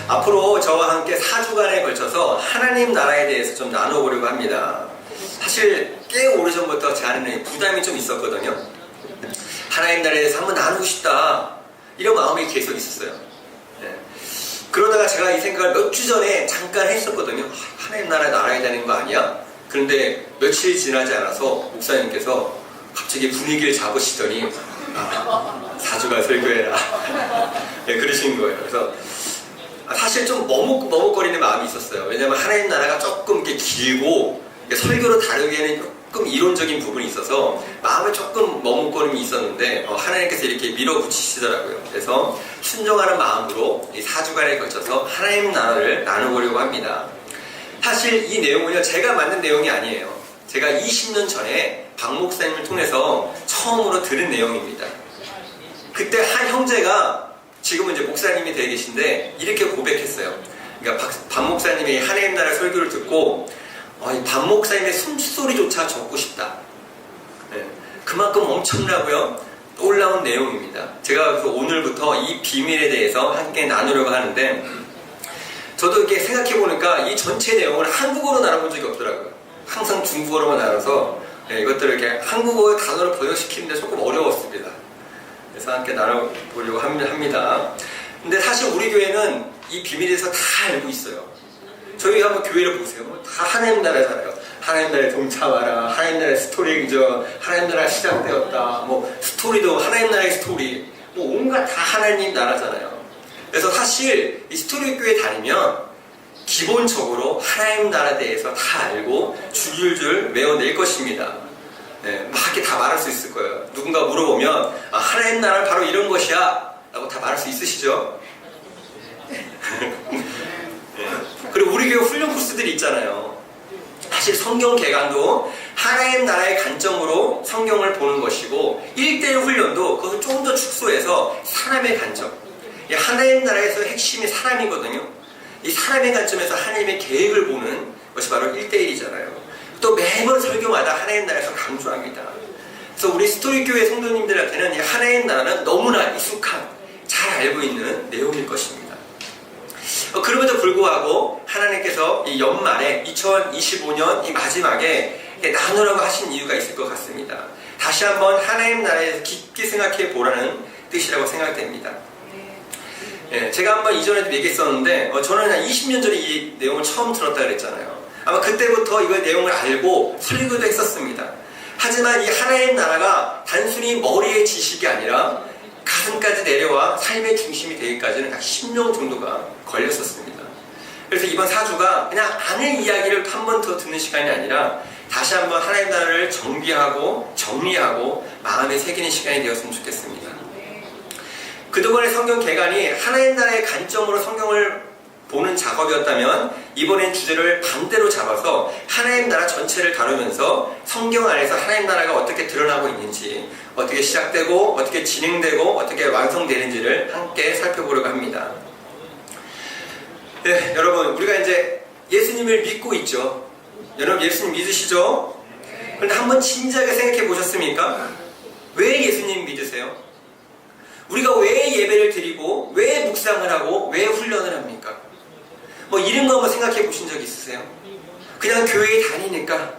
앞으로 저와 함께 4주간에 걸쳐서 하나님 나라에 대해서 좀 나눠보려고 합니다. 사실 꽤 오래전부터 제 안에는 부담이 좀 있었거든요. 하나님 나라에 대해서 한번 나누고 싶다, 이런 마음이 계속 있었어요. 네. 그러다가 제가 이 생각을 몇 주 전에 잠깐 했었거든요. 하나님 나라에 나눠야 되는 거 아니야? 그런데 며칠 지나지 않아서 목사님께서 갑자기 분위기를 잡으시더니 4주간 설교해라. 네, 그러신 거예요. 그래서 사실 좀 머뭇거리는 마음이 있었어요. 왜냐면 하나님 나라가 조금 이렇게 길고 설교로 다루기에는 조금 이론적인 부분이 있어서 마음에 조금 머뭇거림이 있었는데 하나님께서 이렇게 밀어붙이시더라고요. 그래서 순종하는 마음으로 이 4주간에 걸쳐서 하나님 나라를 나눠보려고 합니다. 사실 이 내용은요, 제가 만든 내용이 아니에요. 제가 20년 전에 박 목사님을 통해서 처음으로 들은 내용입니다. 그때 한 형제가, 지금은 이제 목사님이 되어 계신데, 이렇게 고백했어요. 그러니까 박 목사님이 하나님 나라 설교를 듣고 박 목사님의 숨소리조차 적고 싶다. 네, 그만큼 엄청나고요, 놀라운 내용입니다. 제가 그래서 오늘부터 이 비밀에 대해서 함께 나누려고 하는데, 저도 이렇게 생각해보니까 이 전체 내용을 한국어로 나눠본 적이 없더라고요. 항상 중국어로만 나눠서 이것들을 이렇게 한국어 단어로 번역시키는데 조금 어려웠습니다. 그래서 함께 나눠보려고 합니다. 근데 사실 우리 교회는 이 비밀에 대해서 다 알고 있어요. 저희 한번 교회를 보세요. 다 하나님 나라잖아요. 하나님 나라에 동참하라, 하나님 나라의 스토리 기전, 하나님 나라가 시작되었다, 뭐 스토리도 하나님 나라의 스토리, 뭐 온갖 다 하나님 나라잖아요. 그래서 사실 이 스토리 교회 다니면 기본적으로 하나님 나라에 대해서 다 알고 줄줄줄 외워낼 것입니다. 네, 막 이렇게 다 말할 수 있을 거예요. 누군가 물어보면 하나님 나라는 바로 이런 것이야 라고 다 말할 수 있으시죠? 네. 그리고 우리 교회 훈련 코스들이 있잖아요. 사실 성경 개강도 하나님 나라의 관점으로 성경을 보는 것이고, 1대1 훈련도 그것을 조금 더 축소해서 사람의 관점, 하나님 나라에서 핵심이 사람이거든요. 이 사람의 관점에서 하나님의 계획을 보는 것이 바로 1대1이잖아요. 또 매번 설교마다 하나님 나라에서 강조합니다. 그래서 우리 스토리 교회 성도님들한테는 이 하나님 나라는 너무나 익숙한, 잘 알고 있는 내용일 것입니다. 그럼에도 불구하고 하나님께서 이 연말에 2025년 이 마지막에 나누라고 하신 이유가 있을 것 같습니다. 다시 한번 하나님 나라에서 깊게 생각해 보라는 뜻이라고 생각됩니다. 제가 한번 이전에도 얘기했었는데, 저는 한 20년 전에 이 내용을 처음 들었다 그랬잖아요. 아마 그때부터 이거 내용을 알고 설교도 했었습니다. 하지만 이 하나님 나라가 단순히 머리의 지식이 아니라 가슴까지 내려와 삶의 중심이 되기까지는 약 10년 정도가 걸렸었습니다. 그래서 이번 4주가 그냥 아는 이야기를 한 번 더 듣는 시간이 아니라 다시 한번 하나님 나라를 정비하고 정리하고 마음에 새기는 시간이 되었으면 좋겠습니다. 그동안의 성경 개관이 하나님 나라의 관점으로 성경을 보는 작업이었다면, 이번엔 주제를 반대로 잡아서 하나님 나라 전체를 다루면서 성경 안에서 하나님 나라가 어떻게 드러나고 있는지, 어떻게 시작되고 어떻게 진행되고 어떻게 완성되는지를 함께 살펴보려고 합니다. 네, 여러분, 우리가 이제 예수님을 믿고 있죠. 여러분 예수님 믿으시죠? 그런데 한번 진지하게 생각해 보셨습니까? 왜 예수님 믿으세요? 우리가 왜 예배를 드리고, 왜 묵상을 하고, 왜 훈련을 합니까? 뭐 이런 거 한번 생각해 보신 적 있으세요? 그냥 교회에 다니니까,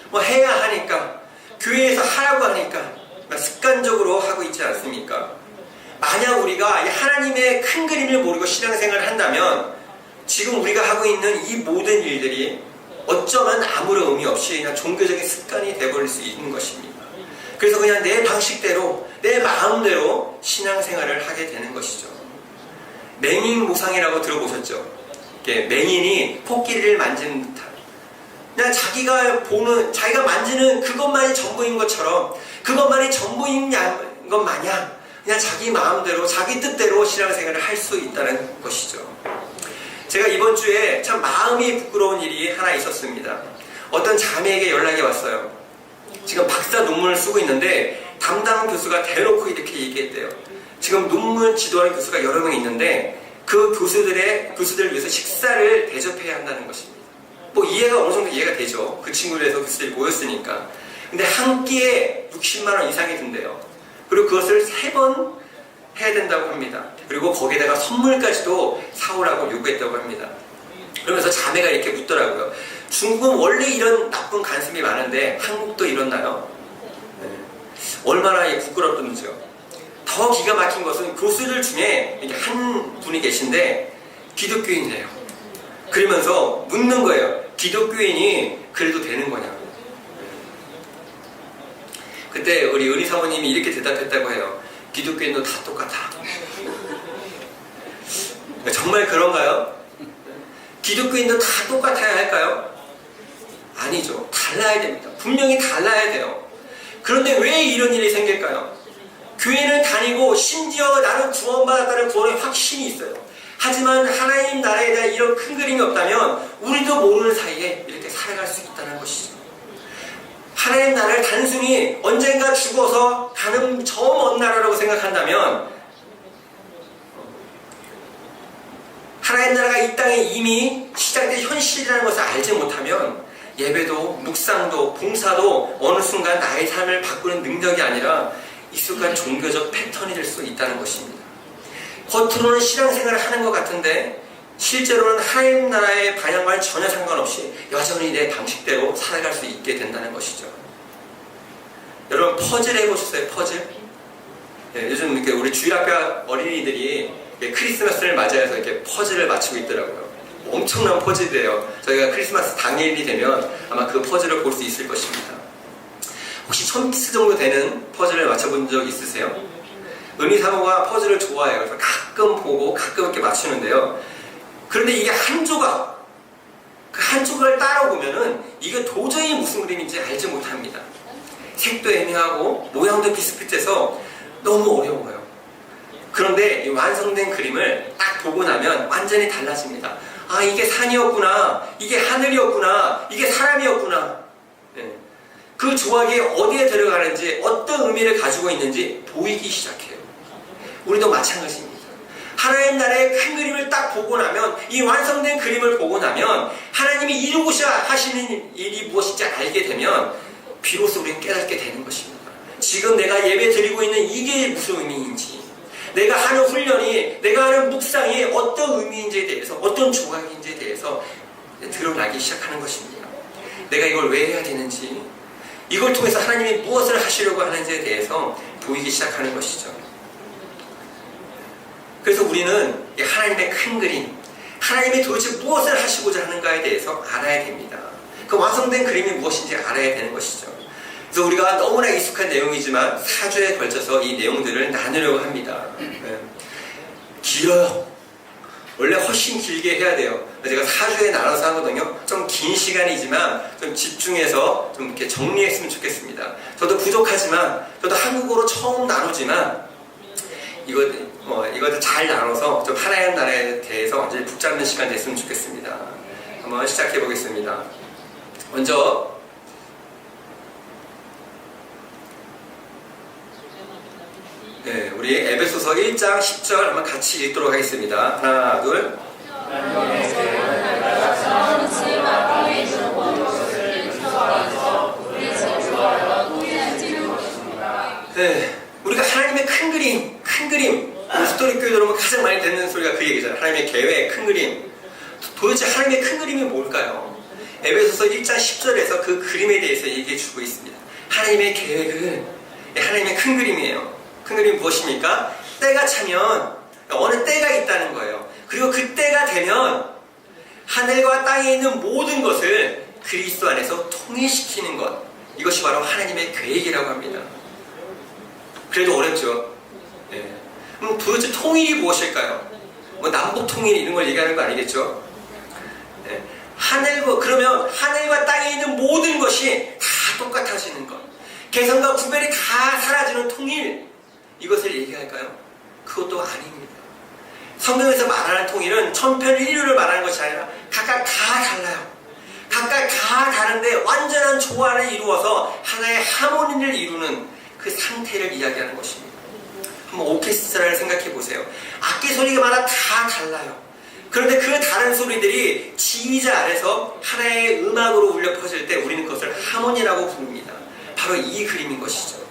뭐 해야 하니까, 교회에서 하라고 하니까 습관적으로 하고 있지 않습니까? 만약 우리가 하나님의 큰 그림을 모르고 신앙생활을 한다면 지금 우리가 하고 있는 이 모든 일들이 어쩌면 아무런 의미 없이 그냥 종교적인 습관이 되어버릴 수 있는 것입니다. 그래서 그냥 내 방식대로, 내 마음대로 신앙생활을 하게 되는 것이죠. 맹인모상이라고 들어보셨죠? 맹인이 코끼리를 만지는 듯한, 그냥 자기가 만지는 그것만이 전부인 것처럼, 그것만이 전부인 것 마냥 그냥 자기 마음대로, 자기 뜻대로 신앙생활을 할 수 있다는 것이죠. 제가 이번 주에 참 마음이 부끄러운 일이 하나 있었습니다. 어떤 자매에게 연락이 왔어요. 지금 박사 논문을 쓰고 있는데 담당 교수가 대놓고 이렇게 얘기했대요. 지금 논문 지도하는 교수가 여러 명 있는데 그 교수들을 위해서 식사를 대접해야 한다는 것입니다. 뭐 이해가 어느 정도 이해가 되죠. 그 친구를 해서 교수들이 모였으니까. 근데 한 끼에 60만 원 이상이 든대요. 그리고 그것을 3번 해야 된다고 합니다. 그리고 거기에다가 선물까지도 사오라고 요구했다고 합니다. 그러면서 자매가 이렇게 묻더라고요. 중국은 원래 이런 나쁜 간습이 많은데 한국도 이렇나요? 네. 얼마나 부끄럽던지요. 더 기가 막힌 것은 교수들 중에 이렇게 한 분이 계신데 기독교인이래요. 그러면서 묻는 거예요. 기독교인이 그래도 되는 거냐고. 그때 우리 은희 사모님이 이렇게 대답했다고 해요. 기독교인도 다 똑같아. 정말 그런가요? 기독교인도 다 똑같아야 할까요? 아니죠. 달라야 됩니다. 분명히 달라야 돼요. 그런데 왜 이런 일이 생길까요? 교회는 다니고 심지어 나는 구원받았다는 구원의 확신이 있어요. 하지만 하나님 나라에 대한 이런 큰 그림이 없다면 우리도 모르는 사이에 이렇게 살아갈 수 있다는 것이죠. 하나님 나라를 단순히 언젠가 죽어서 가는 저 먼 나라라고 생각한다면 하나님 나라가 이 땅에 이미 시작된 현실이라는 것을 알지 못하면 예배도 묵상도 봉사도 어느 순간 나의 삶을 바꾸는 능력이 아니라 익숙한 종교적 패턴이 될 수 있다는 것입니다. 겉으로는 신앙생활을 하는 것 같은데 실제로는 하나님 나라의 방향과는 전혀 상관없이 여전히 내 방식대로 살아갈 수 있게 된다는 것이죠. 여러분 퍼즐 해보셨어요? 퍼즐? 네, 요즘 이렇게 우리 주일학교 어린이들이 크리스마스를 맞이해서 이렇게 퍼즐을 맞추고 있더라고요. 엄청난 퍼즐이에요. 저희가 크리스마스 당일이 되면 아마 그 퍼즐을 볼 수 있을 것입니다. 혹시 1000피스 정도 되는 퍼즐을 맞춰본 적 있으세요? 은희 사모가 퍼즐을 좋아해요. 그래서 가끔 보고 가끔 이렇게 맞추는데요. 그런데 이게 한 조각, 그 한 조각을 따라보면은 이게 도저히 무슨 그림인지 알지 못합니다. 색도 애매하고 모양도 비슷비슷해서 너무 어려워요. 그런데 이 완성된 그림을 딱 보고 나면 완전히 달라집니다. 아, 이게 산이었구나, 이게 하늘이었구나, 이게 사람이었구나. 네. 그 조각이 어디에 들어가는지 어떤 의미를 가지고 있는지 보이기 시작해요. 우리도 마찬가지입니다. 하나님 나라의 큰 그림을 딱 보고 나면, 이 완성된 그림을 보고 나면 하나님이 이루고자 하시는 일이 무엇인지 알게 되면 비로소 우리는 깨닫게 되는 것입니다. 지금 내가 예배 드리고 있는 이게 무슨 의미인지, 내가 하는 훈련이, 내가 하는 묵상이 어떤 의미인지에 대해서, 어떤 조각인지에 대해서 드러나기 시작하는 것입니다. 내가 이걸 왜 해야 되는지, 이걸 통해서 하나님이 무엇을 하시려고 하는지에 대해서 보이기 시작하는 것이죠. 그래서 우리는 하나님의 큰 그림, 하나님이 도대체 무엇을 하시고자 하는가에 대해서 알아야 됩니다. 그 완성된 그림이 무엇인지 알아야 되는 것이죠. 그래서 우리가 너무나 익숙한 내용이지만 4주에 걸쳐서 이 내용들을 나누려고 합니다. 길어요. 원래 훨씬 길게 해야 돼요. 제가 4주에 나눠서 하거든요. 좀 긴 시간이지만 좀 집중해서 좀 이렇게 정리했으면 좋겠습니다. 저도 부족하지만, 저도 한국어로 처음 나누지만 이것도 잘 나눠서 좀 하나님 나라에 대해서 완전히 붙잡는 시간 됐으면 좋겠습니다. 한번 시작해 보겠습니다. 먼저 우리 에베소서 1장 10절 한번 같이 읽도록 하겠습니다. 하나, 둘. 네, 우리가 하나님의 큰 그림, 우리 스토리 교회 들어오면 가장 많이 듣는 소리가 그 얘기잖아요. 하나님의 계획, 큰 그림. 도대체 하나님의 큰 그림이 뭘까요? 에베소서 1장 10절에서 그 그림에 대해서 얘기해 주고 있습니다. 하나님의 계획은 하나님의 큰 그림이에요. 큰 그림이 무엇입니까? 때가 차면 어느 때가 있다는 거예요. 그리고 그 때가 되면 하늘과 땅에 있는 모든 것을 그리스도 안에서 통일시키는 것, 이것이 바로 하나님의 계획이라고 합니다. 그래도 어렵죠. 그럼 도대체 통일이 무엇일까요? 뭐 남북 통일 이런 걸 얘기하는 거 아니겠죠? 그러면 하늘과 땅에 있는 모든 것이 다 똑같아지는 것, 개성과 구별이 다 사라지는 통일, 이것을 얘기할까요? 그것도 아닙니다. 성경에서 말하는 통일은 천편일률을 말하는 것이 아니라 각각 다 달라요. 각각 다 다른데 완전한 조화를 이루어서 하나의 하모니를 이루는 그 상태를 이야기하는 것입니다. 한번 오케스트라를 생각해 보세요. 악기 소리마다 다 달라요. 그런데 그 다른 소리들이 지휘자 아래서 하나의 음악으로 울려 퍼질 때 우리는 그것을 하모니라고 부릅니다. 바로 이 그림인 것이죠.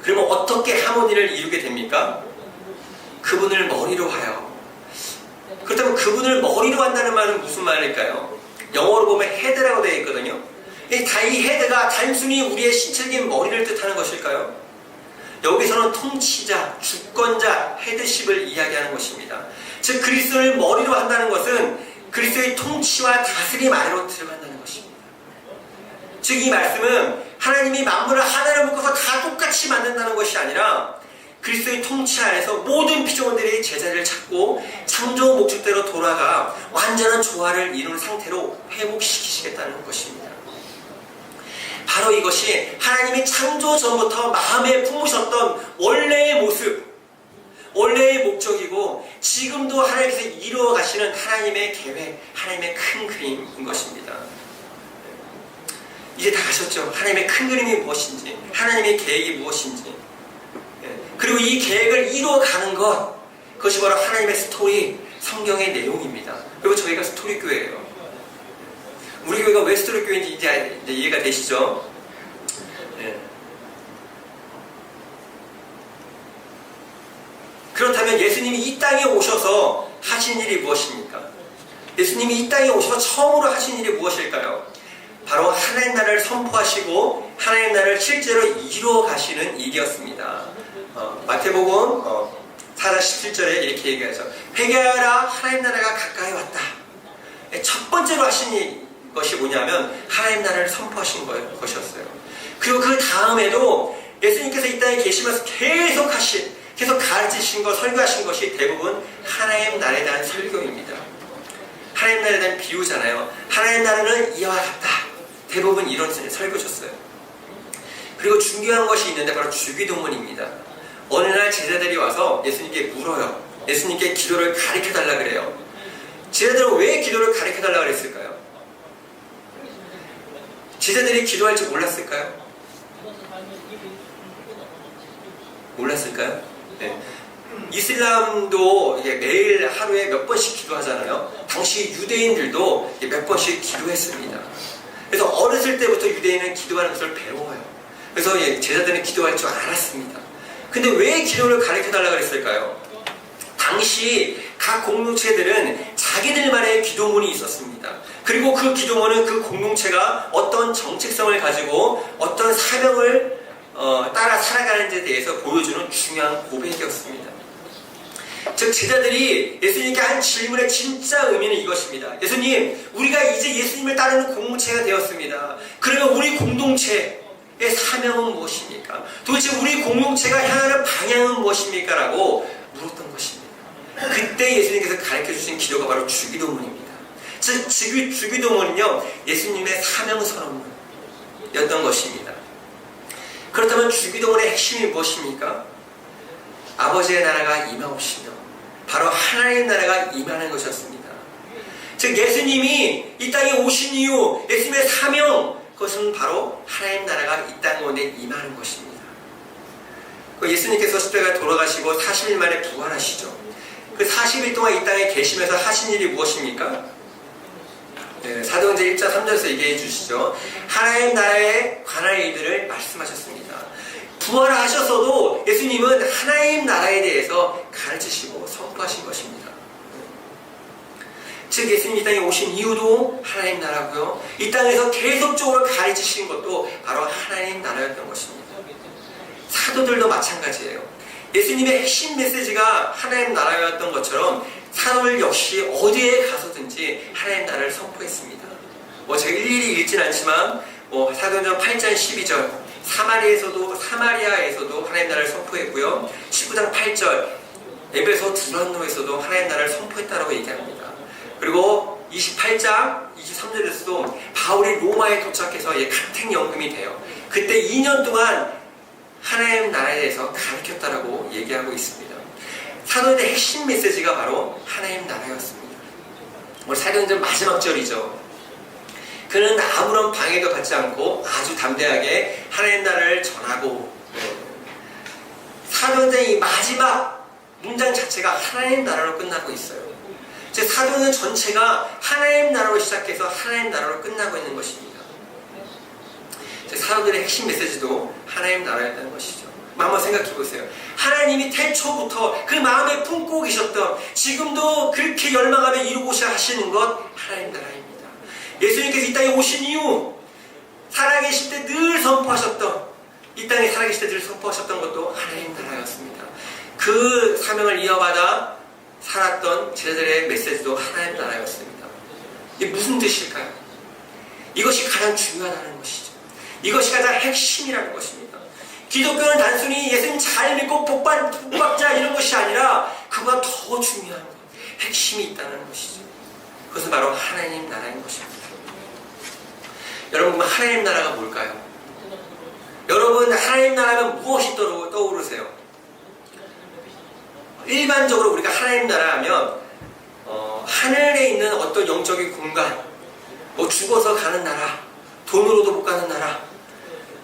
그러면 어떻게 하모니를 이루게 됩니까? 그분을 머리로 하여. 그렇다면 그분을 머리로 한다는 말은 무슨 말일까요? 영어로 보면 헤드라고 되어 있거든요. 이 헤드가 단순히 우리의 신체적인 머리를 뜻하는 것일까요? 여기서는 통치자, 주권자, 헤드십을 이야기하는 것입니다. 즉 그리스도를 머리로 한다는 것은 그리스도의 통치와 다스림 아래로 들어간다는 것입니다. 즉 이 말씀은 하나님이 만물을 하나로 묶어서 다 똑같이 만든다는 것이 아니라 그리스도의 통치 안에서 모든 피조물들이 제자리를 찾고 창조 목적대로 돌아가 완전한 조화를 이룬 상태로 회복시키시겠다는 것입니다. 바로 이것이 하나님이 창조 전부터 마음에 품으셨던 원래의 모습, 원래의 목적이고 지금도 하나님께서 이루어 가시는 하나님의 계획, 하나님의 큰 그림인 것입니다. 이제 다 아셨죠? 하나님의 큰 그림이 무엇인지, 하나님의 계획이 무엇인지, 그리고 이 계획을 이루어가는 것, 그것이 바로 하나님의 스토리, 성경의 내용입니다. 그리고 저희가 스토리 교회예요. 우리 교회가 왜 스토리 교회인지 이제 이해가 되시죠? 네. 그렇다면 예수님이 이 땅에 오셔서 하신 일이 무엇입니까? 예수님이 이 땅에 오셔서 처음으로 하신 일이 무엇일까요? 바로 하나님 나라를 선포하시고 하나님 나라를 실제로 이루어 가시는 일이었습니다. 마태복음 4장 17절에 이렇게 얘기하죠. 회개하라, 하나님 나라가 가까이 왔다. 첫 번째로 하신 것이 뭐냐면 하나님 나라를 선포하신 것이었어요. 그리고 그 다음에도 예수님께서 이 땅에 계시면서 계속 가르치신 것, 설교하신 것이 대부분 하나님 나라에 대한 설교입니다. 하나님 나라에 대한 비유잖아요. 하나님 나라는 이와 같다. 대부분 이런 설교셨어요. 그리고 중요한 것이 있는데 바로 주기도문입니다. 어느 날 제자들이 와서 예수님께 물어요. 예수님께 기도를 가르쳐달라 그래요. 제자들은 왜 기도를 가르쳐달라 그랬을까요? 제자들이 기도할 줄 몰랐을까요? 몰랐을까요? 네. 이슬람도 매일 하루에 몇 번씩 기도하잖아요. 당시 유대인들도 몇 번씩 기도했습니다. 그래서 어렸을 때부터 유대인은 기도하는 것을 배워요. 그래서 제자들은 기도할 줄 알았습니다. 근데 왜 기도를 가르쳐달라고 했을까요? 당시 각 공동체들은 자기들만의 기도문이 있었습니다. 그리고 그 기도문은 그 공동체가 어떤 정체성을 가지고 어떤 사명을 따라 살아가는지에 대해서 보여주는 중요한 고백이었습니다. 즉 제자들이 예수님께 한 질문의 진짜 의미는 이것입니다. 예수님, 우리가 이제 예수님을 따르는 공동체가 되었습니다. 그러면 우리 공동체의 사명은 무엇입니까? 도대체 우리 공동체가 향하는 방향은 무엇입니까? 라고 물었던 것입니다. 그때 예수님께서 가르쳐주신 기도가 바로 주기도문입니다. 즉 주기도문은요 예수님의 사명선언문이었던 것입니다. 그렇다면 주기도문의 핵심이 무엇입니까? 아버지의 나라가 임하옵시며 바로 하나님의 나라가 임하는 것이었습니다. 즉 예수님이 이 땅에 오신 이유 예수님의 사명, 그것은 바로 하나님 나라가 이 땅 가운데 임하는 것입니다. 예수님께서 십자가에 돌아가시고 40일 만에 부활하시죠. 그 40일 동안 이 땅에 계시면서 하신 일이 무엇입니까? 사도행전 1장 3절에서 얘기해 주시죠. 하나님 나라에 관한 일들을 말씀하셨습니다. 부활하셨어도 예수님은 하나님 나라에 대해서 가르치시고 선포하신 것입니다. 즉 예수님이 이 땅에 오신 이유도 하나님 나라고요. 이 땅에서 계속적으로 가르치신 것도 바로 하나님 나라였던 것입니다. 사도들도 마찬가지예요. 예수님의 핵심 메시지가 하나님 나라였던 것처럼 사도들 역시 어디에 가서든지 하나님 나라를 선포했습니다. 제가 일일이 읽진 않지만 사도행전 8장 12절 사마리아에서도 하나님 나라를 선포했고요. 19장 8절 에베소 두란노에서도 하나님 나라를 선포했다라고 얘기합니다. 그리고 28장 23절에서도 바울이 로마에 도착해서 가택연금이 돼요. 그때 2년 동안 하나님 나라에 대해서 가르쳤다라고 얘기하고 있습니다. 사도의 핵심 메시지가 바로 하나님 나라였습니다. 오늘 사도행전 마지막 절이죠. 그는 아무런 방해도 받지 않고 아주 담대하게 하나님 나라를 전하고, 사도행전의 이 마지막 문장 자체가 하나님 나라로 끝나고 있어요. 즉 사도행전 전체가 하나님 나라로 시작해서 하나님 나라로 끝나고 있는 것입니다. 즉 사도들의 핵심 메시지도 하나님 나라였다는 것이죠. 한번 생각해 보세요. 하나님이 태초부터 그 마음에 품고 계셨던, 지금도 그렇게 열망하며 이루고자 하시는 것 하나님 나라입니다. 예수님께서 이 땅에 오신 이후 살아계실 때 늘 선포하셨던, 이 땅에 살아계실 때 늘 선포하셨던 것도 하나님 나라였습니다. 그 사명을 이어받아 살았던 제자들의 메시지도 하나님 나라였습니다. 이게 무슨 뜻일까요? 이것이 가장 중요하다는 것이죠. 이것이 가장 핵심이라는 것입니다. 기독교는 단순히 예수님 잘 믿고 복받자 이런 것이 아니라 그보다 더 중요한 것, 핵심이 있다는 것이죠. 그것은 바로 하나님 나라인 것입니다. 여러분, 하나님 나라가 뭘까요? 여러분, 하나님 나라면 무엇이 떠오르세요? 일반적으로 우리가 하나님 나라 하면 하늘에 있는 어떤 영적인 공간, 죽어서 가는 나라, 돈으로도 못 가는 나라,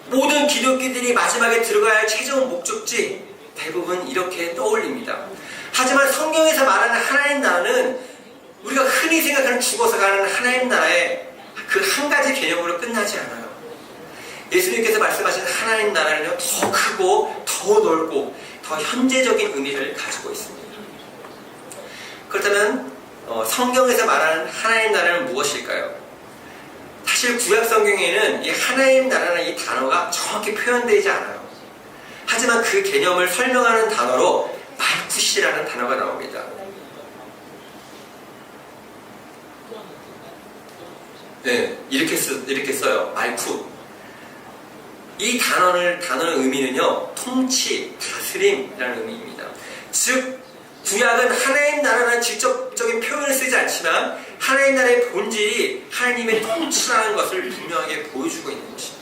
모든 기독교들이 마지막에 들어가야 할 최종 목적지, 대부분 이렇게 떠올립니다. 하지만 성경에서 말하는 하나님 나라는 우리가 흔히 생각하는 죽어서 가는 하나님 나라의 그 한 가지 개념으로 끝나지 않아요. 예수님께서 말씀하신 하나님 나라는요, 더 크고 더 넓고 더 현재적인 의미를 가지고 있습니다. 그렇다면 성경에서 말하는 하나님 나라는 무엇일까요? 사실 구약 성경에는 이 하나님 나라는 이 단어가 정확히 표현되지 않아요. 하지만 그 개념을 설명하는 단어로 말쿠시라는 단어가 나옵니다. 네, 이렇게 써요. 말쿠. 이 단어의 의미는요, 통치, 다스림이라는 의미입니다. 즉, 구약은 하나님 나라라는 직접적인 표현을 쓰지 않지만 하나님 나라의 본질이 하나님의 통치라는 것을 분명하게 보여주고 있는 것입니다.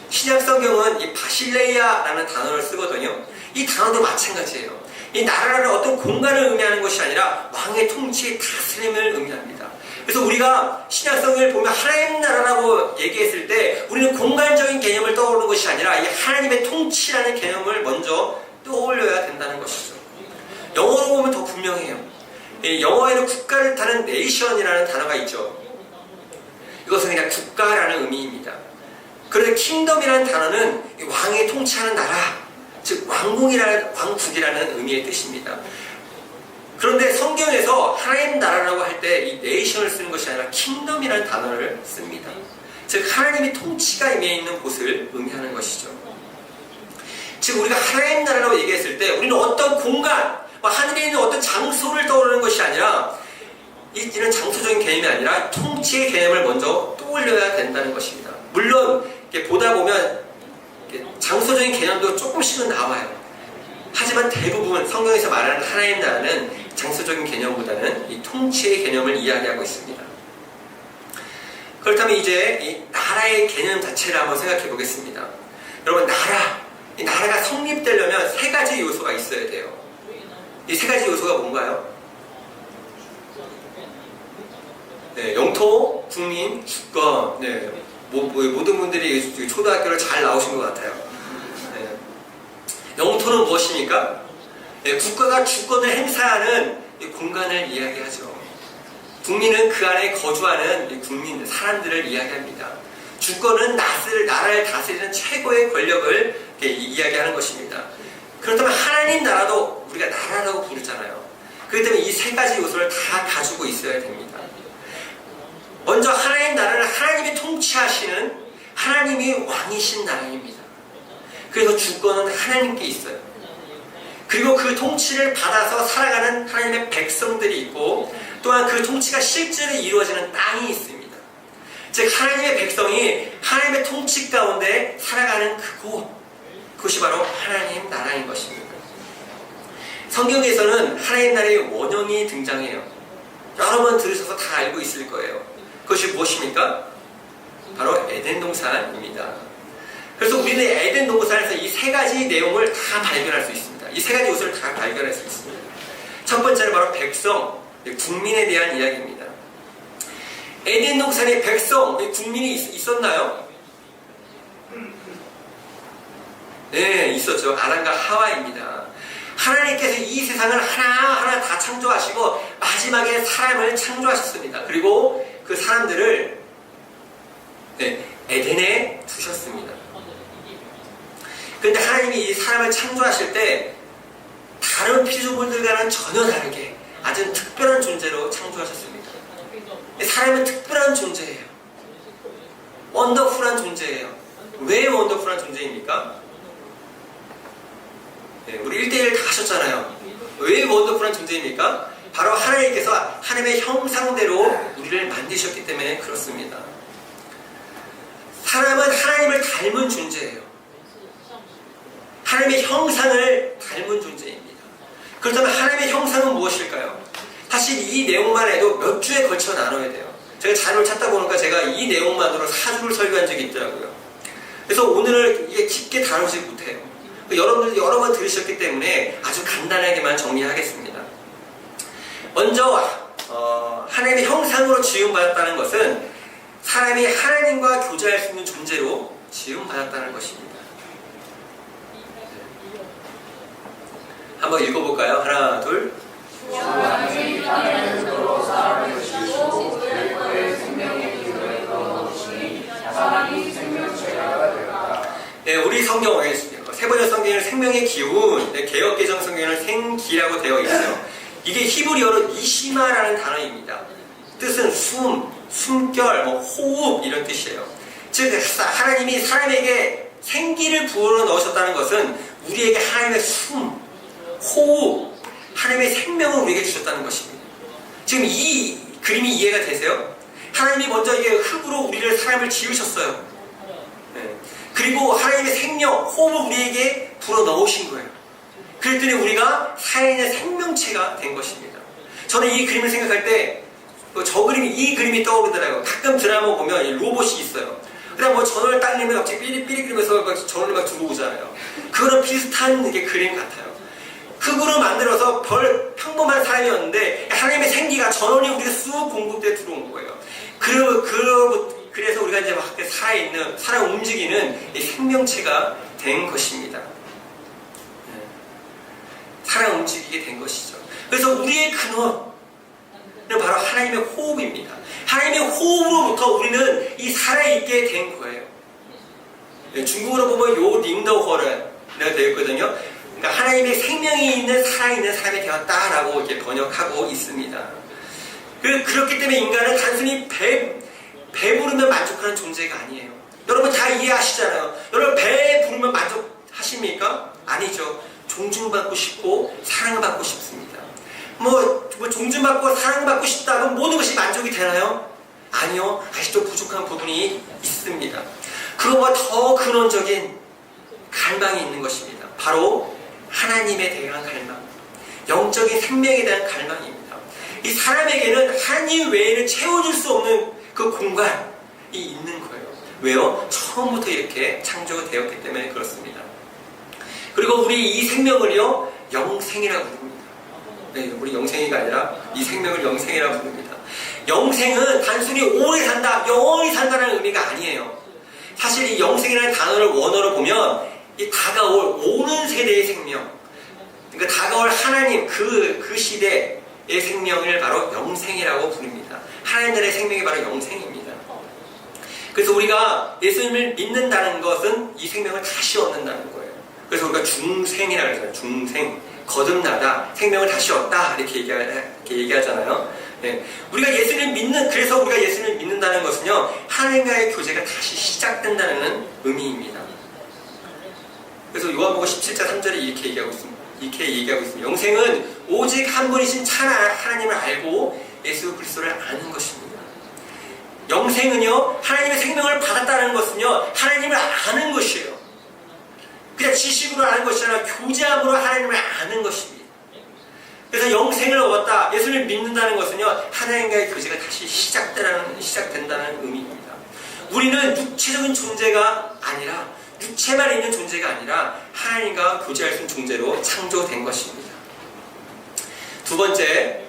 신약 성경은 이 바실레이아라는 단어를 쓰거든요. 이 단어도 마찬가지예요. 이 나라라는 어떤 공간을 의미하는 것이 아니라 왕의 통치, 다스림을 의미합니다. 그래서 우리가 신약 성경을 보면 하나님 나라라고 얘기했을 때 우리는 공간적인 개념을 떠오르는 것이 아니라 이 하나님의 통치라는 개념을 먼저 떠올려야 된다는 것이죠. 영어로 보면 더 분명해요. 영어에는 국가를 타는 네이션이라는 단어가 있죠. 이것은 그냥 국가라는 의미입니다. 그런데 킹덤이라는 단어는 왕이 통치하는 나라, 즉 왕국이라는 의미의 뜻입니다. 그런데 성경에서 하나님 나라라고 할 때 이 네이션을 쓰는 것이 아니라 킹덤이라는 단어를 씁니다. 즉 하나님이 통치가 임해 있는 곳을 의미하는 것이죠. 즉 우리가 하나님 나라라고 얘기했을 때 우리는 어떤 공간, 하늘에 있는 어떤 장소를 떠오르는 것이 아니라 이는 장소적인 개념이 아니라 통치의 개념을 먼저 떠올려야 된다는 것입니다. 물론 보다 보면 장소적인 개념도 조금씩은 나와요. 하지만 대부분 성경에서 말하는 하나님 나라는 장소적인 개념보다는 이 통치의 개념을 이야기하고 있습니다. 그렇다면 이제 이 나라의 개념 자체를 한번 생각해 보겠습니다. 여러분, 이 나라가 성립되려면 세 가지 요소가 있어야 돼요. 이 세 가지 요소가 뭔가요? 네, 영토, 국민, 주권. 네, 모든 분들이 초등학교를 잘 나오신 것 같아요. 네. 영토는 무엇입니까? 네, 국가가 주권을 행사하는 이 공간을 이야기하죠. 국민은 그 안에 거주하는 이 국민, 사람들을 이야기합니다. 주권은 나라를 다스리는 최고의 권력을 이야기하는 것입니다. 그렇다면 하나님 나라도 우리가 나라라고 부르잖아요. 그렇기 때문에 이 세 가지 요소를 다 가지고 있어야 됩니다. 먼저 하나님 나라는 하나님이 통치하시는 하나님이 왕이신 나라입니다. 그래서 주권은 하나님께 있어요. 그리고 그 통치를 받아서 살아가는 하나님의 백성들이 있고 또한 그 통치가 실제로 이루어지는 땅이 있습니다. 즉 하나님의 백성이 하나님의 통치 가운데 살아가는 그것이 바로 하나님 나라인 것입니다. 성경에서는 하나님 나라의 원형이 등장해요. 여러 번 들으셔서 다 알고 있을 거예요. 그것이 무엇입니까? 바로 에덴 동산입니다. 그래서 우리는 에덴 동산에서 이 세 가지 내용을 다 발견할 수 있습니다. 이 세 가지 요소를 다 발견할 수 있습니다. 첫 번째는 바로 백성, 국민에 대한 이야기입니다. 에덴 동산에 백성, 국민이 있었나요? 네, 있었죠. 아담과 하와입니다. 하나님께서 이 세상을 하나하나 다 창조하시고 마지막에 사람을 창조하셨습니다. 그리고 그 사람들을 에덴에 두셨습니다. 그런데 하나님이 사람을 창조하실 때 다른 피조물들과는 전혀 다르게 아주 특별한 존재로 창조하셨습니다. 사람은 특별한 존재예요. 원더풀한 존재예요. 왜 원더풀한 존재입니까? 네, 우리 1대1 다 하셨잖아요. 왜 원더풀한 존재입니까? 바로 하나님께서 하나님의 형상대로 우리를 만드셨기 때문에 그렇습니다. 사람은 하나님을 닮은 존재예요. 하나님의 형상을 닮은 존재입니다. 그렇다면 하나님의 형상은 무엇일까요? 사실 이 내용만 해도 몇 주에 걸쳐 나눠야 돼요. 제가 자료를 찾다 보니까 제가 이 내용만으로 4주를 설교한 적이 있더라고요. 그래서 오늘은 이게 깊게 다루지 못해요. 여러분들 여러 번 들으셨기 때문에 아주 간단하게만 정리하겠습니다. 먼저 하나님의 형상으로 지음받았다는 것은 사람이 하나님과 교제할 수 있는 존재로 지음받았다는 것입니다. 한번 읽어볼까요? 하나, 둘. 네, 우리 성경 세번역 성경에는 생명의 기운, 개역개정 성경에는 생기라고 되어 있어요. 이게 히브리어로 니시마라는 단어입니다. 뜻은 숨, 숨결, 호흡 이런 뜻이에요. 즉 하나님이 사람에게 생기를 부어 넣으셨다는 것은 우리에게 하나님의 숨, 호흡, 하나님의 생명을 우리에게 주셨다는 것입니다. 지금 이 그림이 이해가 되세요? 하나님이 먼저 이게 흙으로 우리를 사람을 지으셨어요. 네. 그리고 하나님의 생명, 호흡을 우리에게 불어 넣으신 거예요. 그랬더니 우리가 살아있는 생명체가 된 것입니다. 저는 이 그림을 생각할 때 이 그림이 떠오르더라고요. 가끔 드라마 보면 이 로봇이 있어요. 그다음 전원을 딱 내면 갑자기 삐리삐리 그리면서 전원이 막 들어오잖아요. 그거랑 비슷한 이게 그림 같아요. 흙으로 만들어서 평범한 사람이었는데 하나님의 생기가 전원이 우리가 쑥 공급돼 들어온 거예요. 그래서 우리가 이제 막 살아 움직이는 이 생명체가 된 것입니다. 살아 움직이게 된 것이죠. 그래서 우리의 근원은 바로 하나님의 호흡입니다. 하나님의 호흡으로부터 우리는 이 살아있게 된 거예요. 중국어로 보면 요 링더허라고 되어 있거든요. 그러니까 하나님의 생명이 있는 살아있는 사람이 되었다라고 이렇게 번역하고 있습니다. 그렇기 때문에 인간은 단순히 배부르면 만족하는 존재가 아니에요. 여러분 다 이해하시잖아요. 여러분 배 부르면 만족하십니까? 아니죠. 존중받고 싶고 사랑받고 싶습니다. 존중받고 사랑받고 싶다 그럼 모든 것이 만족이 되나요? 아니요. 아직도 부족한 부분이 있습니다. 그거보다 더 근원적인 갈망이 있는 것입니다. 바로 하나님에 대한 갈망, 영적인 생명에 대한 갈망입니다. 이 사람에게는 하나님 외에는 채워줄 수 없는 그 공간이 있는 거예요. 왜요? 처음부터 이렇게 창조되었기 때문에 그렇습니다. 그리고 우리 이 생명을요 영생이라고 부릅니다. 네, 우리 영생이가 아니라 이 생명을 영생이라고 부릅니다. 영생은 단순히 오래 산다, 영원히 산다는 의미가 아니에요. 사실 이 영생이라는 단어를 원어로 보면 이 다가올 오는 세대의 생명, 그러니까 다가올 하나님 그 시대의 생명을 바로 영생이라고 부릅니다. 하나님의 생명이 바로 영생입니다. 그래서 우리가 예수님을 믿는다는 것은 이 생명을 다시 얻는다는 거예요. 그래서 우리가 중생이라고 하잖아요. 중생, 거듭나다, 생명을 다시 얻다 이렇게 얘기하잖아요. 네. 그래서 우리가 예수님을 믿는다는 것은요 하나님과의 교제가 다시 시작된다는 의미입니다. 그래서 요한복음 17장 3절에 이렇게 얘기하고 있습니다. 영생은 오직 한 분이신 참 하나님을 알고 예수 그리스도를 아는 것입니다. 영생은요 하나님의 생명을 받았다는 것은요 하나님을 아는 것이에요. 그냥 지식으로 아는 것이 아니라 교제함으로 하나님을 아는 것입니다. 그래서 영생을 얻었다, 예수를 믿는다는 것은요 하나님과의 교제가 다시 시작된다는 의미입니다. 우리는 육체적인 존재가 아니라 육체만 있는 존재가 아니라 하나님과 교제할 수 있는 존재로 창조된 것입니다. 두 번째,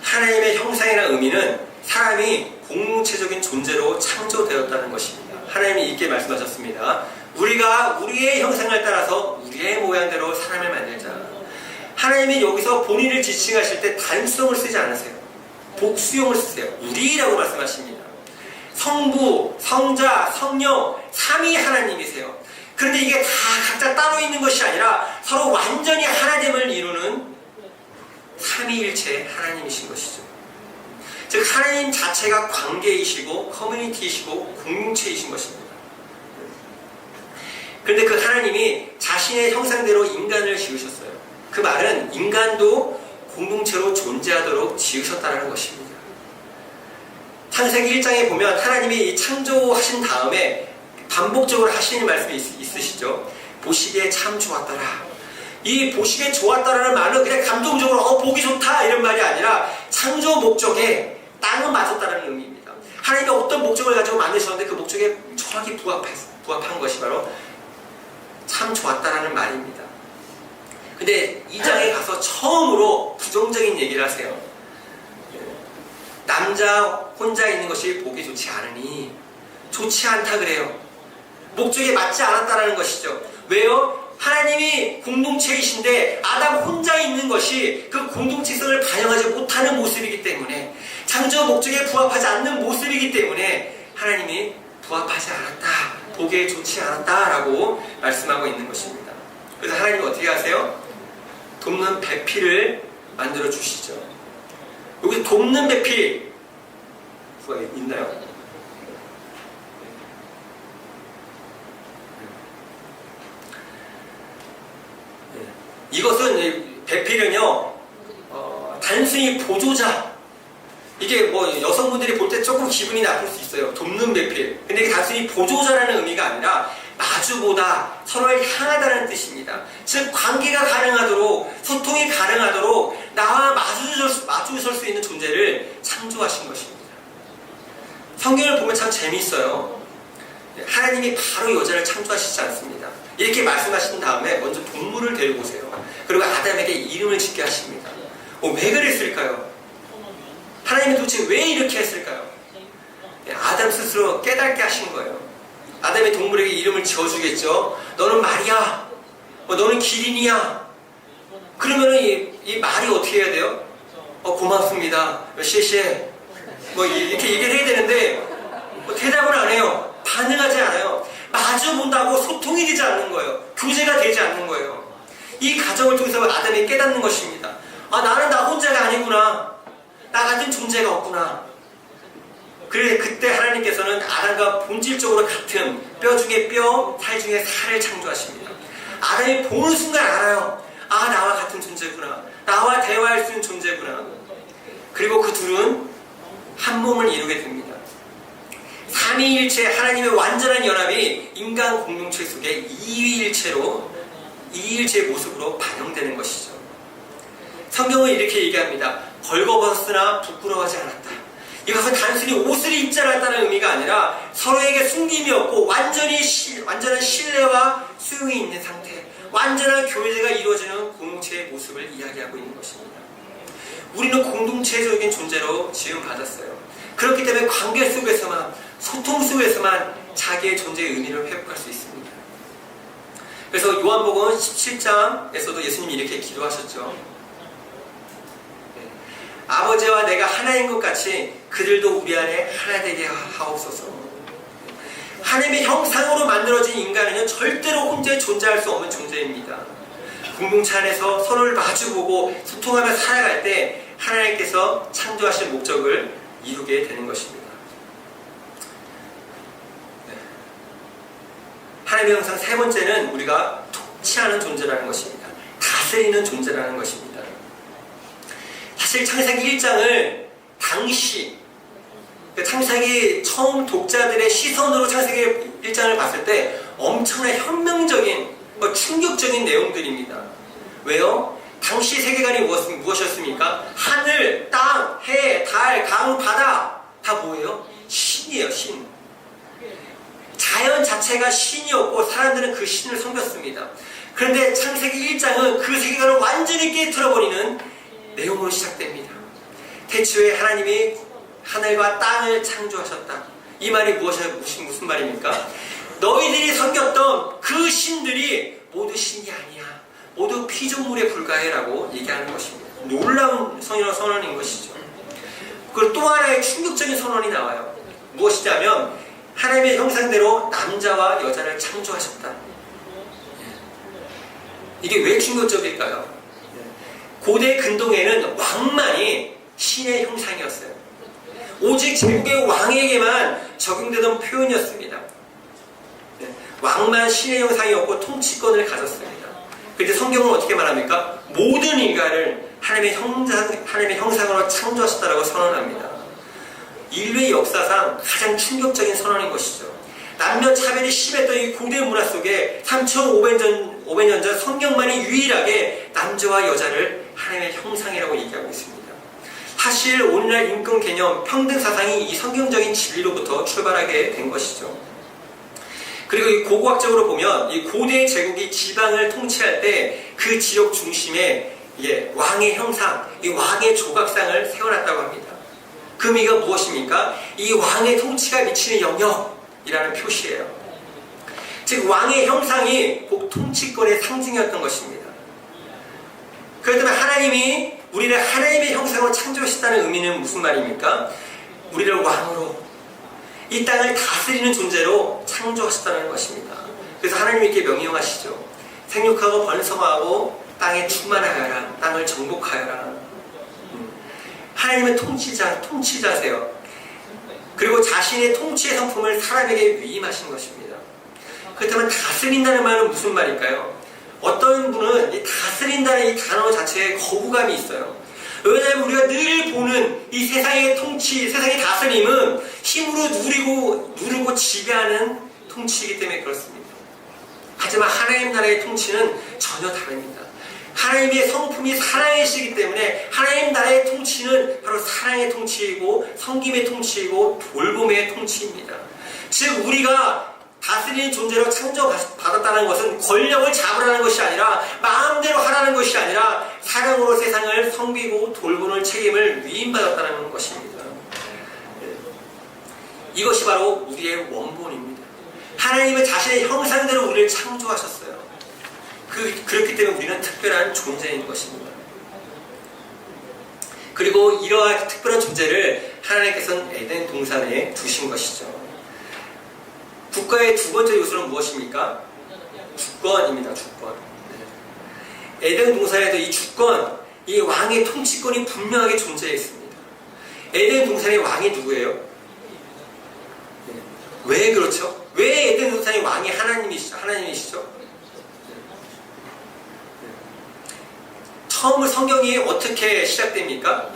하나님의 형상이라는 의미는 사람이 공동체적인 존재로 창조되었다는 것입니다. 하나님이 이렇게 말씀하셨습니다. 우리가 우리의 형상을 따라서 우리의 모양대로 사람을 만들자. 하나님이 여기서 본인을 지칭하실 때 단수성을 쓰지 않으세요. 복수형을 쓰세요. 우리라고 말씀하십니다. 성부, 성자, 성령, 삼위 하나님이세요. 그런데 이게 다 각자 따로 있는 것이 아니라 서로 완전히 하나됨을 이루는 삼위일체 하나님이신 것이죠. 즉 하나님 자체가 관계이시고 커뮤니티이시고 공동체이신 것입니다. 그런데 그 하나님이 자신의 형상대로 인간을 지으셨어요. 그 말은 인간도 공동체로 존재하도록 지으셨다는 것입니다. 창세기 1장에 보면 하나님이 창조하신 다음에 반복적으로 하시는 말씀이 있으시죠. 보시기에 참 좋았더라. 이 보시기에 좋았다라는 말은 그냥 감동적으로 보기 좋다 이런 말이 아니라 창조 목적에 땅은 맞았다는 의미입니다. 하나님이 어떤 목적을 가지고 만드셨는데 그 목적에 정확히 부합한 것이 바로 참 좋았다라는 말입니다. 근데 2장에 가서 처음으로 부정적인 얘기를 하세요. 남자 혼자 있는 것이 보기 좋지 않으니 좋지 않다 그래요. 목적에 맞지 않았다라는 것이죠. 왜요? 하나님이 공동체이신데 아담 혼자 있는 것이 그 공동체성을 반영하지 못하는 모습이기 때문에 창조 목적에 부합하지 않는 모습이기 때문에 하나님이 부합하지 않았다, 보기에 좋지 않았다라고 말씀하고 있는 것입니다. 그래서 하나님이 어떻게 하세요? 돕는 배필을 만들어 주시죠. 여기서 돕는 배필 누가 있나요? 이것은 배필은요 단순히 보조자, 이게 뭐 여성분들이 볼 때 조금 기분이 나쁠 수 있어요. 돕는 배필. 근데 이게 단순히 보조자라는 의미가 아니라 마주보다 서로를 향하다는 뜻입니다. 즉 관계가 가능하도록, 소통이 가능하도록 나와 마주설 수 있는 존재를 창조하신 것입니다. 성경을 보면 참 재미있어요. 하나님이 바로 여자를 창조하시지 않습니다. 이렇게 말씀하신 다음에 먼저 동물을 데리고 오세요. 그리고 아담에게 이름을 짓게 하십니다. 왜 그랬을까요? 하나님이 도대체 왜 이렇게 했을까요? 아담 스스로 깨닫게 하신 거예요. 아담이 동물에게 이름을 지어주겠죠. 너는 말이야, 너는 기린이야. 그러면은 이 말이 어떻게 해야 돼요? 고맙습니다, 시시해, 이렇게 얘기를 해야 되는데 대답을 안 해요. 반응하지 않아요. 마주 본다고 소통이 되지 않는 거예요. 교제가 되지 않는 거예요. 이 과정을 통해서 아담이 깨닫는 것입니다. 나는 나 혼자가 아니구나. 나 같은 존재가 없구나. 그래, 그때 하나님께서는 아담과 본질적으로 같은 뼈 중에 뼈, 살 중에 살을 창조하십니다. 아담이 보는 순간 알아요. 나와 같은 존재구나. 나와 대화할 수 있는 존재구나. 그리고 그 둘은 한 몸을 이루게 됩니다. 삼위일체 하나님의 완전한 연합이 인간 공동체 속에 이위일체의 모습으로 반영되는 것이죠. 성경은 이렇게 얘기합니다. 벌거벗었으나 부끄러워하지 않았다. 이것은 단순히 옷을 입지 않았다는 의미가 아니라 서로에게 숨김이 없고 완전한 신뢰와 수용이 있는 상태, 완전한 교제가 이루어지는 공동체의 모습을 이야기하고 있는 것입니다. 우리는 공동체적인 존재로 지음받았어요. 그렇기 때문에 관계 속에서만, 소통 속에서만 자기의 존재의 의미를 회복할 수 있습니다. 그래서 요한복음 17장에서도 예수님이 이렇게 기도하셨죠. 아버지와 내가 하나인 것 같이 그들도 우리 안에 하나 되게 하옵소서. 하나님의 형상으로 만들어진 인간은 절대로 혼자 존재할 수 없는 존재입니다. 공동체 안에서 서로를 마주보고 소통하며 살아갈 때 하나님께서 창조하신 목적을 이루게 되는 것입니다. 하나님의 형상 세 번째는 우리가 통치하는 존재라는 것입니다. 다스리는 존재라는 것입니다. 사실 창세기 1장을 당시 창세기 처음 독자들의 시선으로 창세기 1장을 봤을 때 엄청난 혁명적인 충격적인 내용들입니다. 왜요? 당시 세계관이 무엇이었습니까? 하늘, 땅, 해, 달, 강, 바다 다 뭐예요? 신이에요. 신. 자연 자체가 신이었고 사람들은 그 신을 섬겼습니다. 그런데 창세기 1장은 그 세계관을 완전히 깨트려버리는 내용으로 시작됩니다. 태초에 하나님이 하늘과 땅을 창조하셨다. 이 말이 무슨 말입니까? 너희들이 섬겼던 그 신들이 모두 신이 아니야. 모두 피조물에 불과해 라고 얘기하는 것입니다. 놀라운 선언인 것이죠. 그리고 또 하나의 충격적인 선언이 나와요. 무엇이냐면 하나님의 형상대로 남자와 여자를 창조하셨다. 이게 왜 충격적일까요? 고대 근동에는 왕만이 신의 형상이었어요. 오직 제국의 왕에게만 적용되던 표현이었습니다. 왕만 신의 형상이었고 통치권을 가졌습니다. 그런데 성경은 어떻게 말합니까? 모든 인간을 하나님의 형상으로 창조하셨다고 선언합니다. 인류의 역사상 가장 충격적인 선언인 것이죠. 남녀 차별이 심했던 이 고대 문화 속에 3,500년 전 성경만이 유일하게 남자와 여자를 하나님의 형상이라고 얘기하고 있습니다. 사실 오늘날 인권 개념, 평등 사상이 이 성경적인 진리로부터 출발하게 된 것이죠. 그리고 이 고고학적으로 보면 이 고대 제국이 지방을 통치할 때 그 지역 중심에 왕의 형상, 이 왕의 조각상을 세워놨다고 합니다. 그 의미가 무엇입니까? 이 왕의 통치가 미치는 영역이라는 표시예요. 즉 왕의 형상이 곧 통치권의 상징이었던 것입니다. 그렇다면 하나님이 우리를 하나님의 형상으로 창조하셨다는 의미는 무슨 말입니까? 우리를 왕으로 이 땅을 다스리는 존재로 창조하셨다는 것입니다. 그래서 하나님이 이렇게 명령하시죠. 생육하고 번성하고 땅에 충만하여라. 땅을 정복하여라. 하나님은 통치자세요. 그리고 자신의 통치의 성품을 사람에게 위임하신 것입니다. 그렇다면 다스린다는 말은 무슨 말일까요? 어떤 분은 이 다스린다는 이 단어 자체에 거부감이 있어요. 왜냐하면 우리가 늘 보는 이 세상의 통치, 세상의 다스림은 힘으로 누르고 지배하는 통치이기 때문에 그렇습니다. 하지만 하나님 나라의 통치는 전혀 다릅니다. 하나님의 성품이 사랑이시기 때문에 하나님 나라의 통치는 바로 사랑의 통치이고 섬김의 통치이고 돌봄의 통치입니다. 즉 우리가 다스리는 존재로 창조받았다는 것은 권력을 잡으라는 것이 아니라 마음대로 하라는 것이 아니라 사랑으로 세상을 섬기고 돌보는 책임을 위임받았다는 것입니다. 이것이 바로 우리의 원본입니다. 하나님은 자신의 형상대로 우리를 창조하셨어요. 그렇기 때문에 우리는 특별한 존재인 것입니다. 그리고 이러한 특별한 존재를 하나님께서는 에덴 동산에 두신 것이죠. 국가의 두 번째 요소는 무엇입니까? 주권입니다. 주권. 에덴 동산에도 이 주권, 이 왕의 통치권이 분명하게 존재했습니다. 에덴 동산의 왕이 누구예요? 왜 그렇죠? 왜 에덴 동산의 왕이 하나님이시죠? 처음으로 성경이 어떻게 시작됩니까?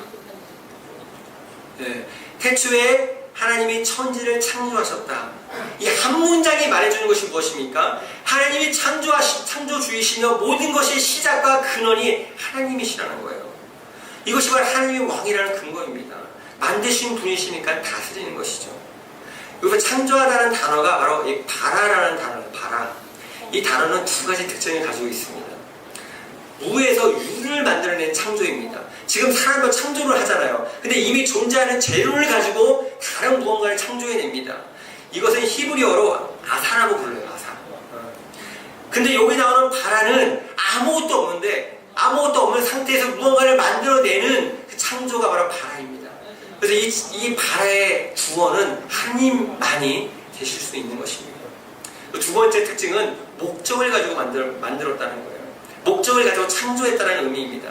태초에 하나님이 천지를 창조하셨다. 이 한 문장이 말해주는 것이 무엇입니까? 하나님이 창조주이시며 모든 것의 시작과 근원이 하나님이시라는 거예요. 이것이 바로 하나님의 왕이라는 근거입니다. 만드신 분이시니까 다스리는 것이죠. 여기서 창조하다는 단어가 바로 이 바라라는 단어예요. 바라. 이 단어는 두 가지 특징을 가지고 있습니다. 무에서 유를 만들어낸 창조입니다. 지금 사람도 창조를 하잖아요. 근데 이미 존재하는 재료를 가지고 다른 무언가를 창조해냅니다. 이것은 히브리어로 아사라고 불러요. 아사. 근데 여기 나오는 바라는 아무것도 없는 상태에서 무언가를 만들어내는 그 창조가 바로 바라입니다. 그래서 이 바라의 주어는 하나님만이 되실 수 있는 것입니다. 두 번째 특징은 목적을 가지고 만들었다는 거예요. 목적을 가지고 창조했다는 의미입니다.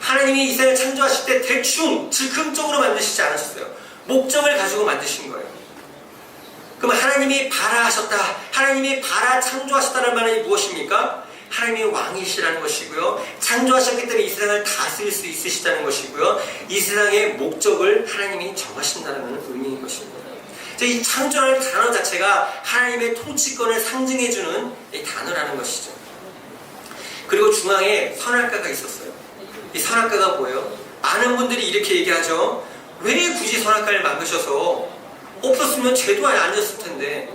하나님이 이 세상을 창조하실 때 대충 즉흥적으로 만드시지 않으셨어요. 목적을 가지고 만드신 거예요. 그럼 하나님이 바라하셨다, 하나님이 바라 창조하셨다는 말은 무엇입니까? 하나님이 왕이시라는 것이고요. 창조하셨기 때문에 이 세상을 다스릴 수 있으시다는 것이고요. 이 세상의 목적을 하나님이 정하신다는 의미인 것입니다. 이 창조라는 단어 자체가 하나님의 통치권을 상징해주는 이 단어라는 것이죠. 그리고 중앙에 선악과가 있었어요. 이 선악과가 뭐예요? 많은 분들이 이렇게 얘기하죠. 왜 굳이 선악과를 만드셔서 없었으면 죄도 안 졌을 텐데.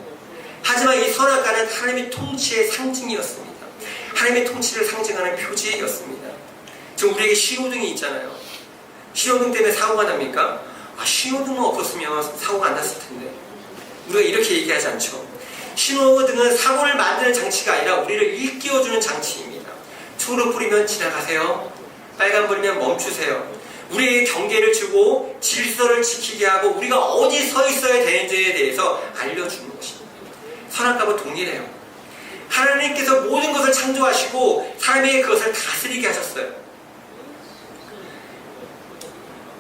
하지만 이 선악과는 하나님의 통치의 상징이었습니다. 하나님의 통치를 상징하는 표지였습니다. 지금 우리에게 신호등이 있잖아요. 신호등 때문에 사고가 납니까? 신호등만 없었으면 사고가 안 났을 텐데. 우리가 이렇게 얘기하지 않죠. 신호등은 사고를 만드는 장치가 아니라 우리를 일깨워주는 장치입니다. 초록 불이면 지나가세요. 빨간 불이면 멈추세요. 우리에게 경계를 주고 질서를 지키게 하고 우리가 어디 서 있어야 되는지에 대해서 알려주는 것입니다. 선악과도 동일해요. 하나님께서 모든 것을 창조하시고 사람에게 그것을 다스리게 하셨어요.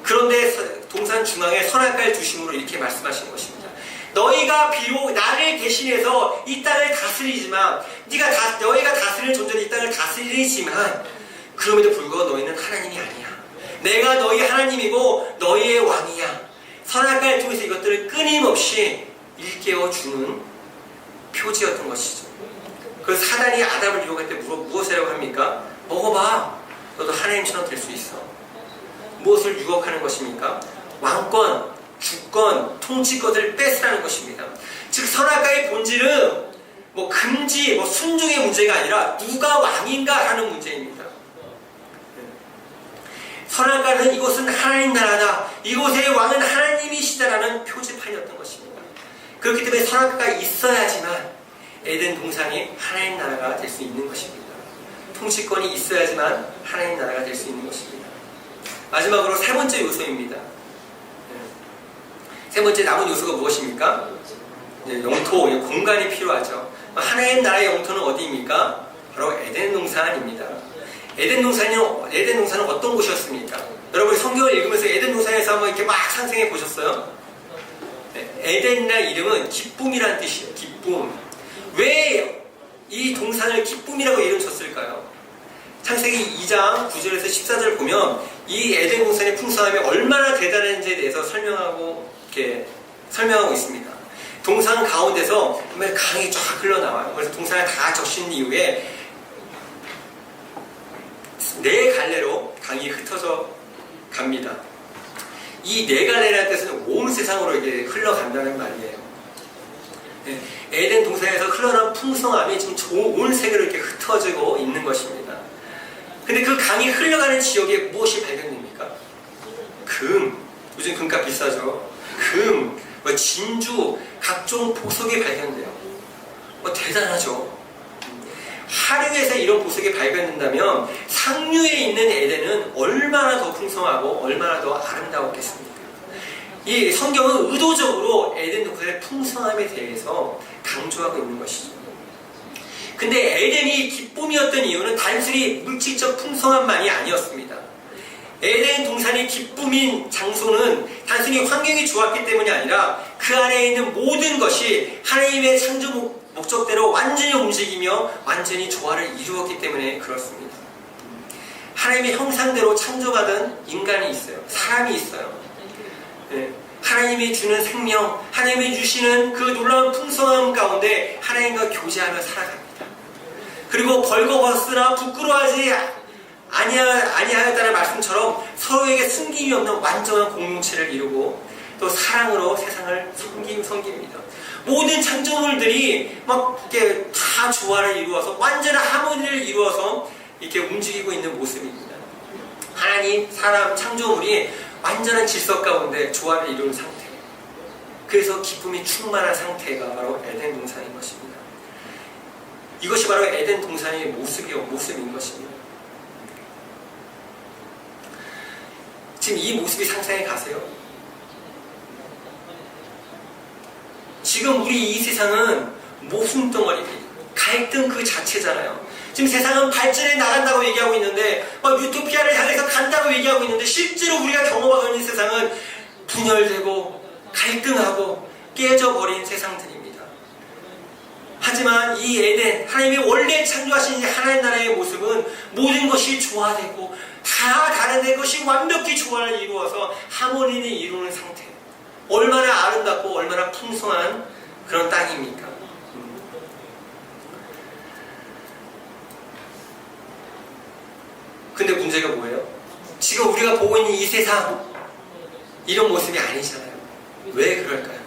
그런데 동산 중앙에 선악과를 두심으로 이렇게 말씀하시는 것입니다. 너희가 비록 나를 대신해서 이 땅을 다스리지만 너희가 다스릴 존재로 이 땅을 다스리지만 그럼에도 불구하고 너희는 하나님이 아니야. 내가 너희 하나님이고 너희의 왕이야. 선악과를 통해서 이것들을 끊임없이 일깨워주는 표지였던 것이죠. 그래서 사단이 아담을 유혹할 때 무엇이라고 합니까? 먹어봐. 너도 하나님처럼 될 수 있어. 무엇을 유혹하는 것입니까? 왕권, 주권, 통치권을 뺏으라는 것입니다. 즉 선악과의 본질은 금지, 순종의 문제가 아니라 누가 왕인가 하는 문제입니다. 선악과는 이곳은 하나님 나라다. 이곳의 왕은 하나님이시다라는 표지판이었던 것입니다. 그렇기 때문에 선악과가 있어야지만 에덴 동산이 하나님 나라가 될 수 있는 것입니다. 통치권이 있어야지만 하나님 나라가 될 수 있는 것입니다. 마지막으로 세 번째 요소입니다. 세 번째 남은 요소가 무엇입니까? 영토, 공간이 필요하죠. 하나님 나라의 영토는 어디입니까? 바로 에덴 동산입니다. 에덴 동산은 어떤 곳이었습니까? 여러분 성경을 읽으면서 에덴 동산에서 한번 이렇게 막 상상해 보셨어요? 에덴이라는 이름은 기쁨이라는 뜻이에요. 기쁨. 왜 이 동산을 기쁨이라고 이름 쳤을까요? 창세기 2장 9절에서 14절을 보면 이 에덴 동산의 풍성함이 얼마나 대단한지에 대해서 설명하고 있습니다. 동산 가운데서 강이 쫙 흘러나와요. 그래서 동산을 다 적신 이후에 네 갈래로 강이 흩어져 갑니다. 이 네 갈래라는 뜻은 온 세상으로 이게 흘러간다는 말이에요. 에덴 동산에서 흘러난 풍성함이 지금 온 세계로 이렇게 흩어지고 있는 것입니다. 근데 그 강이 흘러가는 지역에 무엇이 발견됩니까? 금. 요즘 금값 비싸죠. 금, 진주, 각종 보석이 발견돼요. 대단하죠. 하류에서 이런 보석이 발견된다면 상류에 있는 에덴은 얼마나 더 풍성하고 얼마나 더 아름다웠겠습니까? 이 성경은 의도적으로 에덴 동산의 풍성함에 대해서 강조하고 있는 것이죠. 근데 에덴이 기쁨이었던 이유는 단순히 물질적 풍성함만이 아니었습니다. 에덴 동산이 기쁨인 장소는 단순히 환경이 좋았기 때문이 아니라 그 안에 있는 모든 것이 하나님의 창조 목적대로 완전히 움직이며 완전히 조화를 이루었기 때문에 그렇습니다. 하나님의 형상대로 창조받은 인간이 있어요. 사람이 있어요. 하나님이 주는 생명, 하나님이 주시는 그 놀라운 풍성함 가운데 하나님과 교제하며 살아갑니다. 그리고 벌거벗으나 부끄러워하지 아니하였다는 말씀처럼 서로에게 숨김이 없는 완전한 공동체를 이루고 또 사랑으로 세상을 섬깁니다. 모든 창조물들이 이렇게 다 조화를 이루어서 완전한 하모니를 이루어서 이렇게 움직이고 있는 모습입니다. 하나님, 사람, 창조물이 완전한 질서 가운데 조화를 이루는 상태. 그래서 기쁨이 충만한 상태가 바로 에덴 동산인 것입니다. 이것이 바로 에덴 동산의 모습인 것입니다. 지금 이 모습이 상상해 가세요? 지금 우리 이 세상은 모순덩어리, 갈등 그 자체잖아요. 지금 세상은 발전해 나간다고 얘기하고 있는데 유토피아를 향해서 간다고 얘기하고 있는데 실제로 우리가 경험하고 있는 세상은 분열되고 갈등하고 깨져버린 세상들입니다. 하지만 이 에덴, 하나님이 원래 창조하신 하나님 나라의 모습은 모든 것이 조화되고 다 다른 것이 완벽히 조화를 이루어서 하모니를 이루는 상태. 얼마나 아름답고 얼마나 풍성한 그런 땅입니까? 근데 문제가 뭐예요? 지금 우리가 보고 있는 이 세상 이런 모습이 아니잖아요. 왜 그럴까요?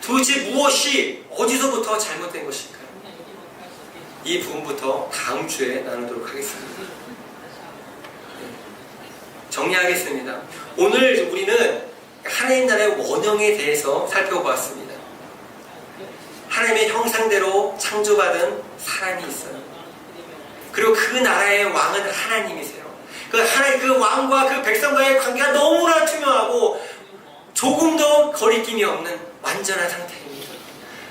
도대체 무엇이 어디서부터 잘못된 것일까요? 이 부분부터 다음 주에 나누도록 하겠습니다. 정리하겠습니다. 오늘 우리는 하나님 나라의 원형에 대해서 살펴보았습니다. 하나님의 형상대로 창조받은 사람이 있어요. 그리고 그 나라의 왕은 하나님이세요. 그 하나님 그 왕과 그 백성과의 관계가 너무나 투명하고 조금 더 거리낌이 없는 완전한 상태입니다.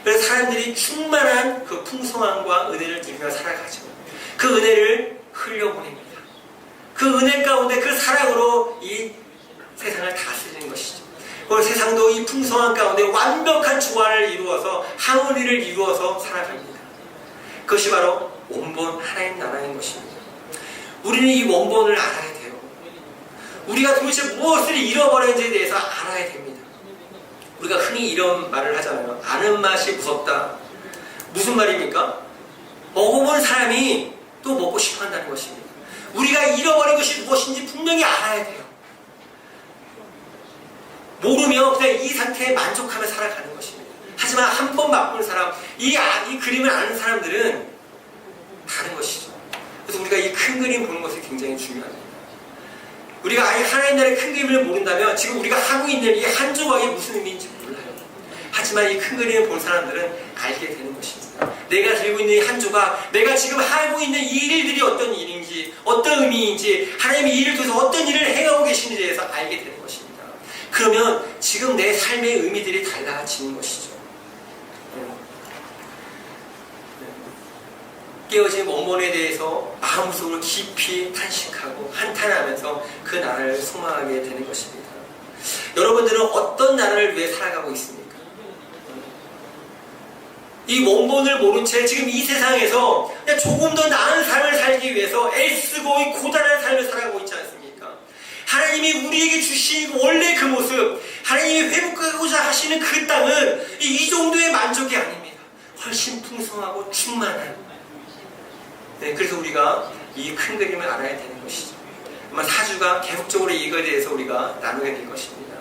그래서 사람들이 충만한 그 풍성함과 은혜를 누리며 살아가죠. 그 은혜를 흘려보냅니다. 그 은혜 가운데 그 사랑으로 이 세상을 다스리는 것이죠. 그 세상도 이 풍성한 가운데 완벽한 조화를 이루어서 하모니를 이루어서 살아갑니다. 그것이 바로 원본 하나님 나라인 것입니다. 우리는 이 원본을 알아야 돼요. 우리가 도대체 무엇을 잃어버렸는지에 대해서 알아야 됩니다. 우리가 흔히 이런 말을 하잖아요. 아는 맛이 무섭다. 무슨 말입니까? 먹어본 사람이 또 먹고 싶어 한다는 것입니다. 우리가 잃어버린 것이 무엇인지 분명히 알아야 돼요. 모르면 그냥 이 상태에 만족하며 살아가는 것입니다. 하지만 한 번 맛본 사람, 이 그림을 아는 사람들은 다른 것이죠. 그래서 우리가 이 큰 그림 보는 것이 굉장히 중요합니다. 우리가 아예 하나님 나라의 큰 그림을 모른다면 지금 우리가 하고 있는 이 한 조각이 무슨 의미인지 몰라요. 하지만 이 큰 그림을 본 사람들은 알게 되는 것입니다. 내가 들고 있는 이 한 조각, 내가 지금 하고 있는 이 일들이 어떤 일인지, 어떤 의미인지, 하나님이 이 일을 통해서 어떤 일을 해가고 계시는지에 대해서 알게 되는 것입니다. 그러면 지금 내 삶의 의미들이 달라지는 것이죠. 깨어진 원본에 대해서 마음속으로 깊이 탄식하고 한탄하면서 그 나라를 소망하게 되는 것입니다. 여러분들은 어떤 나라를 위해 살아가고 있습니까? 이 원본을 모른 채 지금 이 세상에서 그냥 조금 더 나은 삶을 살기 위해서 애쓰고 이 고단한 삶을 살아가고 있지 않습니까? 하나님이 우리에게 주신 원래 그 모습, 하나님이 회복하고자 하시는 그 땅은 이 정도의 만족이 아닙니다. 훨씬 풍성하고 충만한. 그래서 우리가 이 큰 그림을 알아야 되는 것이죠. 아마 사주가 계속적으로 이거에 대해서 우리가 나누게 될 것입니다.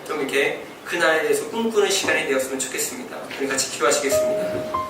좀 이렇게 그 나라에 대해서 꿈꾸는 시간이 되었으면 좋겠습니다. 우리 같이 기도하시겠습니다.